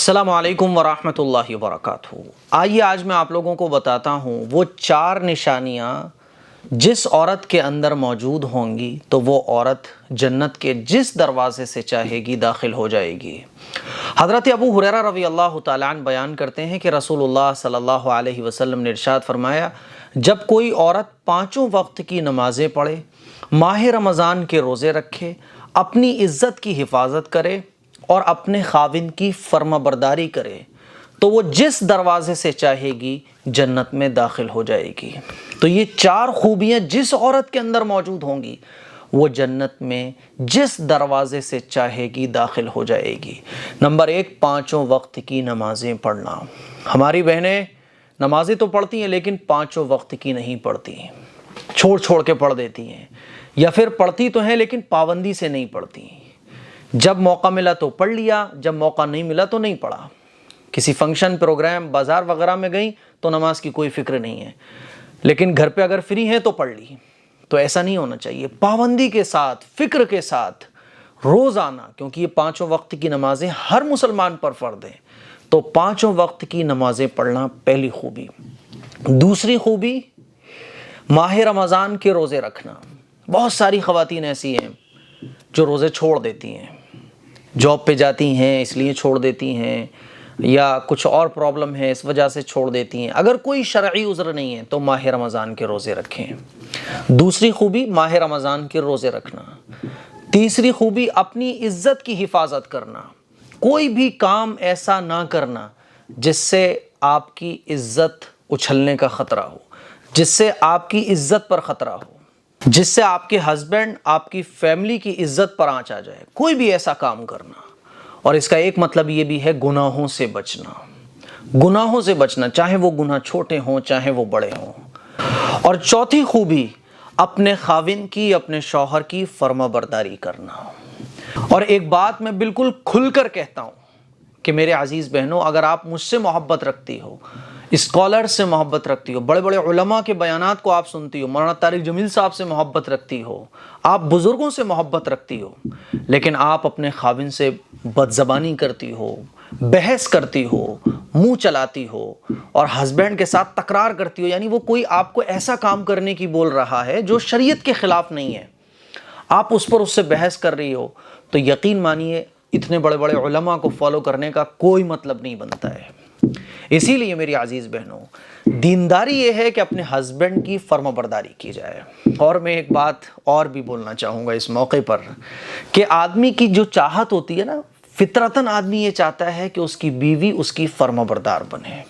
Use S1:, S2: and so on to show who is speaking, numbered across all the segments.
S1: السلام علیکم ورحمۃ اللہ وبرکاتہ۔ آئیے آج میں آپ لوگوں کو بتاتا ہوں وہ 4 نشانیاں جس عورت کے اندر موجود ہوں گی تو وہ عورت جنت کے جس دروازے سے چاہے گی داخل ہو جائے گی۔ حضرت ابو ہریرہ رضی اللہ تعالیٰ عنہ بیان کرتے ہیں کہ رسول اللہ صلی اللہ علیہ وسلم نے ارشاد فرمایا، جب کوئی عورت 5 وقت کی نمازیں پڑھے، ماہ رمضان کے روزے رکھے، اپنی عزت کی حفاظت کرے اور اپنے خاوند کی فرما برداری کرے تو وہ جس دروازے سے چاہے گی جنت میں داخل ہو جائے گی۔ تو یہ 4 خوبیاں جس عورت کے اندر موجود ہوں گی وہ جنت میں جس دروازے سے چاہے گی داخل ہو جائے گی۔ نمبر 1، 5 وقت کی نمازیں پڑھنا۔ ہماری بہنیں نمازیں تو پڑھتی ہیں لیکن 5 وقت کی نہیں پڑھتی، چھوڑ کے پڑھ دیتی ہیں، یا پھر پڑھتی تو ہیں لیکن پابندی سے نہیں پڑھتی۔ جب موقع ملا تو پڑھ لیا، جب موقع نہیں ملا تو نہیں پڑھا۔ کسی فنکشن، پروگرام، بازار وغیرہ میں گئیں تو نماز کی کوئی فکر نہیں ہے، لیکن گھر پہ اگر فری ہیں تو پڑھ لی۔ تو ایسا نہیں ہونا چاہیے، پابندی کے ساتھ، فکر کے ساتھ روزانہ، کیونکہ یہ 5 وقت کی نمازیں ہر مسلمان پر فرض ہیں، تو 5 وقت کی نمازیں پڑھنا پہلی خوبی۔ دوسری خوبی، ماہ رمضان کے روزے رکھنا۔ بہت ساری خواتین ایسی ہیں جو روزے چھوڑ دیتی ہیں، جاب پہ جاتی ہیں اس لیے چھوڑ دیتی ہیں، یا کچھ اور پرابلم ہے اس وجہ سے چھوڑ دیتی ہیں۔ اگر کوئی شرعی عذر نہیں ہے تو ماہ رمضان کے روزے رکھیں۔ دوسری خوبی، ماہ رمضان کے روزے رکھنا۔ تیسری خوبی، اپنی عزت کی حفاظت کرنا۔ کوئی بھی کام ایسا نہ کرنا جس سے آپ کی عزت اچھلنے کا خطرہ ہو، جس سے آپ کی عزت پر خطرہ ہو، جس سے آپ کے ہسبینڈ، آپ کی فیملی کی عزت پر آنچ آ جائے۔ کوئی بھی ایسا کام کرنا، اور اس کا ایک مطلب یہ بھی ہے گناہوں سے بچنا۔ گناہوں سے بچنا، چاہے وہ گناہ چھوٹے ہوں چاہے وہ بڑے ہوں۔ اور چوتھی خوبی، اپنے خاوند کی، اپنے شوہر کی فرما برداری کرنا۔ اور ایک بات میں بالکل کھل کر کہتا ہوں کہ میرے عزیز بہنوں، اگر آپ مجھ سے محبت رکھتی ہو، اسکالر سے محبت رکھتی ہو، بڑے بڑے علماء کے بیانات کو آپ سنتی ہو، مولانا طارق جمیل صاحب سے محبت رکھتی ہو، آپ بزرگوں سے محبت رکھتی ہو، لیکن آپ اپنے خاوند سے بدزبانی کرتی ہو، بحث کرتی ہو، منہ چلاتی ہو، اور ہسبینڈ کے ساتھ تکرار کرتی ہو، یعنی وہ کوئی آپ کو ایسا کام کرنے کی بول رہا ہے جو شریعت کے خلاف نہیں ہے، آپ اس پر اس سے بحث کر رہی ہو، تو یقین مانیے اتنے بڑے بڑے علماء کو فالو کرنے کا کوئی مطلب نہیں بنتا ہے۔ اسی لیے میری عزیز بہنوں، دینداری یہ ہے کہ اپنے ہسبینڈ کی فرما برداری کی جائے۔ اور میں ایک بات اور بھی بولنا چاہوں گا اس موقع پر، کہ آدمی کی جو چاہت ہوتی ہے نا، فطرتاً آدمی یہ چاہتا ہے کہ اس کی بیوی اس کی فرما بردار بنے،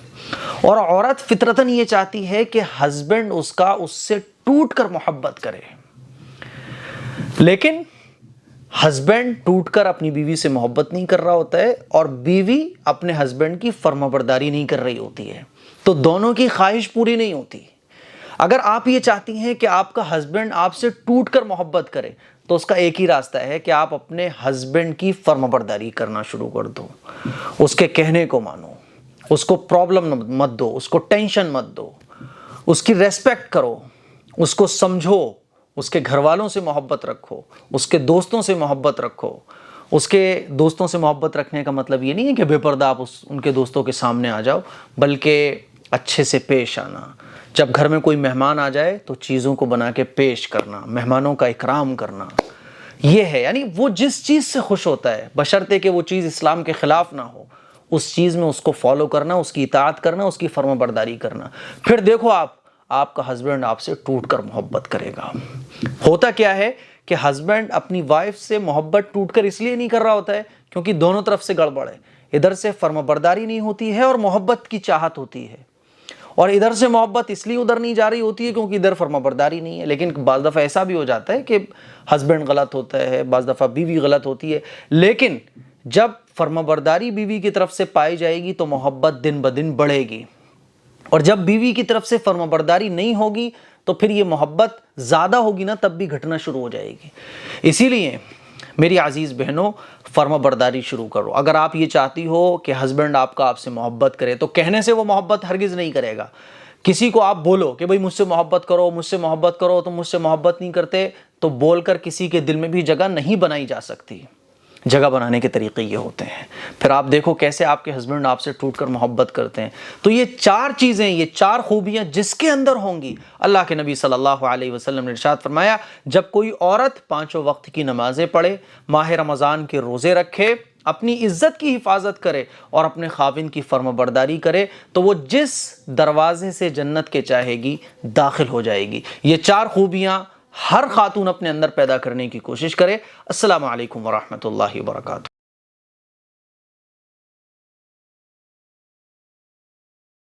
S1: اور عورت فطرتاً یہ چاہتی ہے کہ ہسبینڈ اس سے ٹوٹ کر محبت کرے۔ لیکن ہسبینڈ ٹوٹ کر اپنی بیوی سے محبت نہیں کر رہا ہوتا ہے، اور بیوی اپنے ہسبینڈ کی فرما برداری نہیں کر رہی ہوتی ہے، تو دونوں کی خواہش پوری نہیں ہوتی۔ اگر آپ یہ چاہتی ہیں کہ آپ کا ہسبینڈ آپ سے ٹوٹ کر محبت کرے تو اس کا ایک ہی راستہ ہے کہ آپ اپنے ہسبینڈ کی فرما برداری کرنا شروع کر دو، اس کے کہنے کو مانو، اس کو پرابلم مت دو، اس کو ٹینشن مت دو، اس کی ریسپیکٹ کرو، اس کو سمجھو، اس کے گھر والوں سے محبت رکھو، اس کے دوستوں سے محبت رکھو۔ اس کے دوستوں سے محبت رکھنے کا مطلب یہ نہیں ہے کہ بے پردہ آپ ان کے دوستوں کے سامنے آ جاؤ، بلکہ اچھے سے پیش آنا۔ جب گھر میں کوئی مہمان آ جائے تو چیزوں کو بنا کے پیش کرنا، مہمانوں کا اکرام کرنا، یہ ہے، یعنی وہ جس چیز سے خوش ہوتا ہے، بشرطے کہ وہ چیز اسلام کے خلاف نہ ہو، اس چیز میں اس کو فالو کرنا، اس کی اطاعت کرنا، اس کی فرما برداری کرنا۔ پھر دیکھو آپ کا ہسبینڈ آپ سے ٹوٹ کر محبت کرے گا۔ ہوتا کیا ہے کہ ہسبینڈ اپنی وائف سے محبت ٹوٹ کر اس لیے نہیں کر رہا ہوتا ہے کیونکہ دونوں طرف سے گڑبڑ ہے، ادھر سے فرما برداری نہیں ہوتی ہے اور محبت کی چاہت ہوتی ہے، اور ادھر سے محبت اس لیے ادھر نہیں جا رہی ہوتی ہے کیونکہ ادھر فرما برداری نہیں ہے۔ لیکن بعض دفعہ ایسا بھی ہو جاتا ہے کہ ہسبینڈ غلط ہوتا ہے، بعض دفعہ بیوی غلط ہوتی ہے، لیکن جب فرما برداری بیوی کی طرف سے پائی جائے گی تو محبت دن بدن بڑھے گی، اور جب بیوی کی طرف سے فرما برداری نہیں ہوگی تو پھر یہ محبت زیادہ ہوگی نا، تب بھی گھٹنا شروع ہو جائے گی۔ اسی لیے میری عزیز بہنوں، فرما برداری شروع کرو۔ اگر آپ یہ چاہتی ہو کہ ہسبینڈ آپ سے محبت کرے تو کہنے سے وہ محبت ہرگز نہیں کرے گا۔ کسی کو آپ بولو کہ بھئی مجھ سے محبت کرو، مجھ سے محبت کرو، تو مجھ سے محبت نہیں کرتے، تو بول کر کسی کے دل میں بھی جگہ نہیں بنائی جا سکتی۔ جگہ بنانے کے طریقے یہ ہوتے ہیں۔ پھر آپ دیکھو کیسے آپ کے ہسبینڈ آپ سے ٹوٹ کر محبت کرتے ہیں۔ تو یہ 4 چیزیں، یہ 4 خوبیاں جس کے اندر ہوں گی، اللہ کے نبی صلی اللہ علیہ وسلم نے ارشاد فرمایا جب کوئی عورت 5 وقت کی نمازیں پڑھے، ماہ رمضان کے روزے رکھے، اپنی عزت کی حفاظت کرے اور اپنے خاوند کی فرما برداری کرے، تو وہ جس دروازے سے جنت کے چاہے گی داخل ہو جائے گی۔ یہ 4 خوبیاں ہر خاتون اپنے اندر پیدا کرنے کی کوشش کرے۔ السلام علیکم ورحمۃ اللہ وبرکاتہ۔